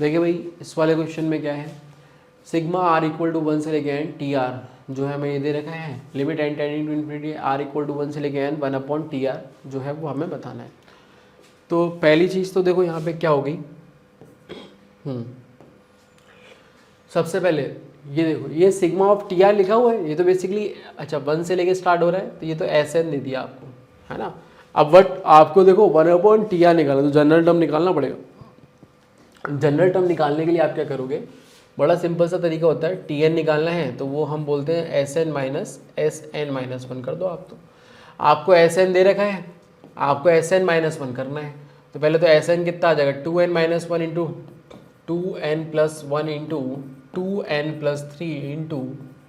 देखिए भाई इस वाले क्वेश्चन में क्या है, सिग्मा आर इक्वल टू 1 से लेके एन टी आर जो है हमें ये दे रखा है, limit N tending to infinity R equal to 1 से लेके एन 1 अपॉन टी आर जो है वो हमें बताना है। तो पहली चीज़ तो देखो यहाँ पे क्या हो गई, सबसे पहले ये देखो ये सिग्मा ऑफ टी आर लिखा हुआ है, ये तो बेसिकली अच्छा 1 से लेके स्टार्ट हो रहा है, तो ये तो एस एन दे दिया आपको, है ना। अब बट आपको देखो 1 अपॉन टी आर निकालना, तो जनरल टर्म निकालना पड़ेगा। जनरल टर्म निकालने के लिए आप क्या करोगे, बड़ा सिंपल सा तरीका होता है, टी एन निकालना है तो वो हम बोलते हैं एस एन माइनस वन कर दो आप। तो आपको एस एन दे रखा है, आपको एस एन माइनस वन करना है, तो पहले तो एस एन कितना आ जाएगा 2n minus one into 2n+1 into 2n+3 into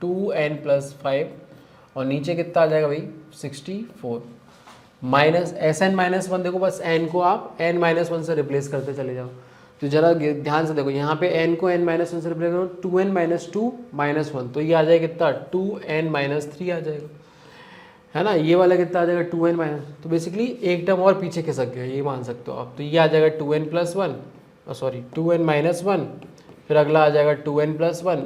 2n+5 और नीचे कितना आ जाएगा भाई 64 minus S N minus one. देखो बस एन को आप n माइनस वन से रिप्लेस करते चले जाओ, तो जरा ध्यान से देखो यहाँ पे n को n माइनस वन से रिप्लेस करो 2n minus two minus one, तो ये आ जाएगा कितना 2n माइनस थ्री आ जाएगा, है ना। ये वाला कितना आ जाएगा 2n माइनस, तो बेसिकली एक टर्म और पीछे खिसक गया ये मान सकते हो आप। तो ये आ जाएगा 2n+1 sorry 2n minus one, फिर अगला आ जाएगा 2n+1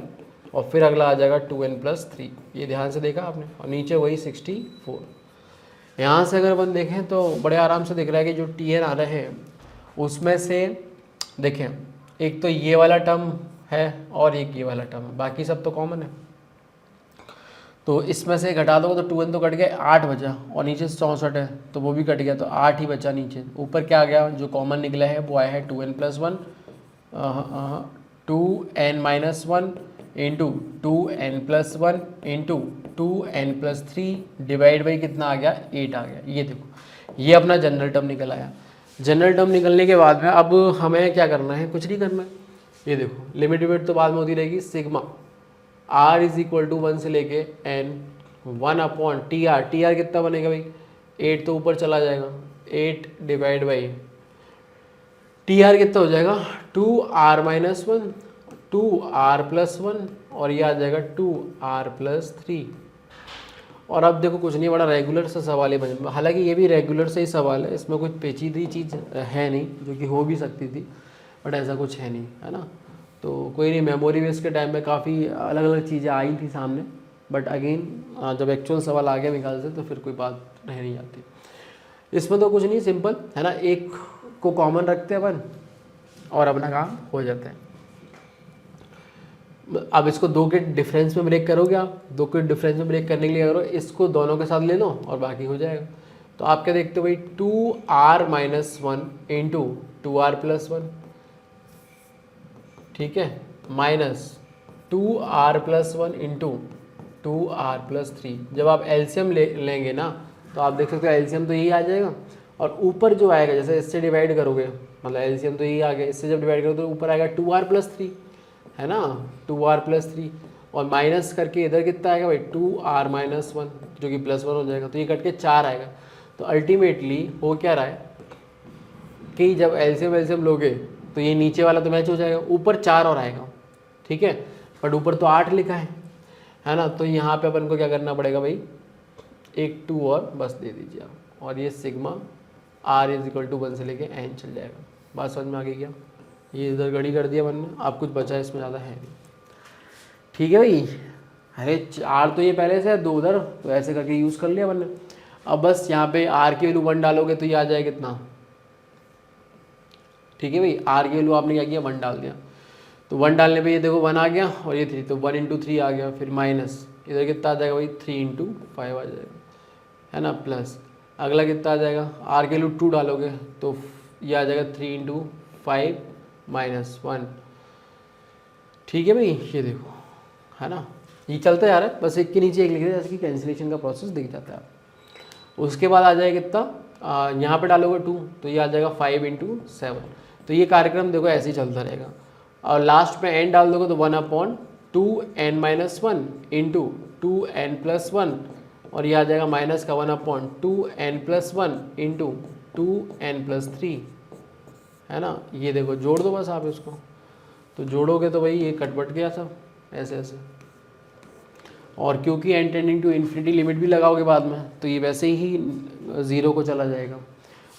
और फिर अगला आ जाएगा 2n+3, ये ध्यान से देखा आपने, और नीचे वही 64। यहाँ से अगर अपन देखें तो बड़े आराम से दिख रहा है कि जो टी एन आ रहे हैं उसमें से देखें एक तो ये वाला टर्म है और एक ये वाला टर्म है, बाकी सब तो कॉमन है। तो इसमें से घटा दोगे तो 2n तो कट गया 8 बचा, और नीचे 64 है तो वो भी कट गया, तो 8 ही बचा नीचे। ऊपर क्या आ गया जो कॉमन निकला है वो आया है 2n+1 2n-1 into 2n+1 into 2n+3 divide by कितना आ गया 8 आ गया। ये देखो ये अपना जनरल टर्म निकल आया। जनरल टर्म निकलने के बाद में अब हमें क्या करना है, कुछ नहीं करना है। ये देखो लिमिट विमिट तो बाद में होती रहेगी, sigma R is equal to 1 से लेके एन 1 अपॉन टी आर कितना बनेगा भाई 8 तो ऊपर चला जाएगा, 8 डिवाइड बाई टी आर कितना हो जाएगा 2r-1 2r+1 और ये आ जाएगा 2r+3। और अब देखो कुछ नहीं, बड़ा रेगुलर सा सवाल है, हालांकि ये भी रेगुलर से ही सवाल है, इसमें कुछ पेचीदी चीज़ है नहीं, जो कि हो भी सकती थी बट ऐसा कुछ है नहीं, है ना। तो कोई नहीं, मेमोरी बेस के टाइम में काफ़ी अलग अलग चीज़ें आई थी सामने, बट अगेन जब एक्चुअल सवाल आ गया निकाल से तो फिर कोई बात रह नहीं जाती। इसमें तो कुछ नहीं, सिंपल है ना, एक को कॉमन रखते हैं अपन और अपना काम हो जाता है। अब इसको दो के डिफरेंस में ब्रेक करोगे आप, दो के डिफरेंस में ब्रेक करने के लिए करो इसको दोनों के साथ ले लो और बाकी हो जाएगा। तो आप क्या देखते हो भाई 2r-1 इंटू 2r+1, ठीक है, माइनस 2r+1 इंटू 2r+3। जब आप एलसीएम लेंगे ना तो आप देख सकते हो एलसीएम तो यही आ जाएगा, और ऊपर जो आएगा जैसे इससे डिवाइड करोगे, मतलब एलसीएम तो यही आ गया, इससे जब डिवाइड करोगे तो ऊपर आएगा 2r+3, है ना 2r+3, और माइनस करके इधर कितना आएगा भाई 2r-1 जो कि +1 हो जाएगा, तो ये कट के 4 आएगा। तो अल्टीमेटली हो क्या रहा है कि जब एलसीएम लोगे तो ये नीचे वाला तो मैच हो जाएगा, ऊपर 4 और आएगा, ठीक है, बट ऊपर तो 8 लिखा है ना। तो यहाँ पे अपन को क्या करना पड़ेगा भाई, एक 2 और बस दे दीजिए आप, और ये sigma r is equal to 1 से लेके n चल जाएगा। बात समझ में आ गई क्या, ये इधर गड़ी कर दिया मैंने, आप कुछ बचा इसमें ज़्यादा है नहीं, ठीक है भाई। अरे r तो ये पहले से है 2 उधर, तो ऐसे करके यूज़ कर लिया मैंने। अब बस यहाँ पे r की वैल्यू 1 डालोगे तो ये आ जाएगा कितना, ठीक है भाई, r की वैल्यू आपने क्या किया 1 डाल दिया, तो 1 डालने पे ये देखो 1 आ गया और ये 3, तो 1 इंटू 3 आ गया, फिर माइनस इधर कितना आ जाएगा भाई 3 इंटू 5 आ जाएगा, है ना, प्लस अगला कितना आ जाएगा, r की वैल्यू 2 डालोगे तो ये आ जाएगा 3 इंटू 5 माइनस 1, ठीक है भाई। ये देखो है ना, ये चलता जा रहा है, बस एक के नीचे एक लिख रहे जैसे कि कैंसिलेशन का प्रोसेस दिख जाता है आप। उसके बाद आ जाएगा कितना, यहाँ पे डालोगे 2 तो ये आ जाएगा 5 इंटू 7। तो ये कार्यक्रम देखो ऐसे ही चलता रहेगा, और लास्ट में n डाल दोगे तो 1 अपॉन 2n-1 इंटू 2n+1 और ये आ जाएगा माइनस का 1 अपॉन 2n+1 इंटू 2n+3, है ना। ये देखो जोड़ दो बस आप इसको, तो जोड़ोगे तो भाई ये कटबट गया सब ऐसे ऐसे, और क्योंकि n tending to infinity limit भी लगाओगे बाद में तो ये वैसे ही 0 को चला जाएगा।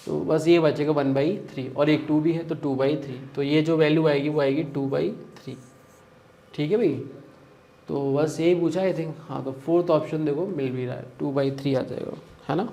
तो बस ये बचेगा 1/3 और एक 2 भी है तो 2/3, तो ये जो वैल्यू आएगी वो आएगी 2/3। ठीक है भाई, तो बस यही पूछा आई थिंक। हाँ, तो फोर्थ ऑप्शन देखो मिल भी रहा है, 2/3 आ जाएगा, है ना।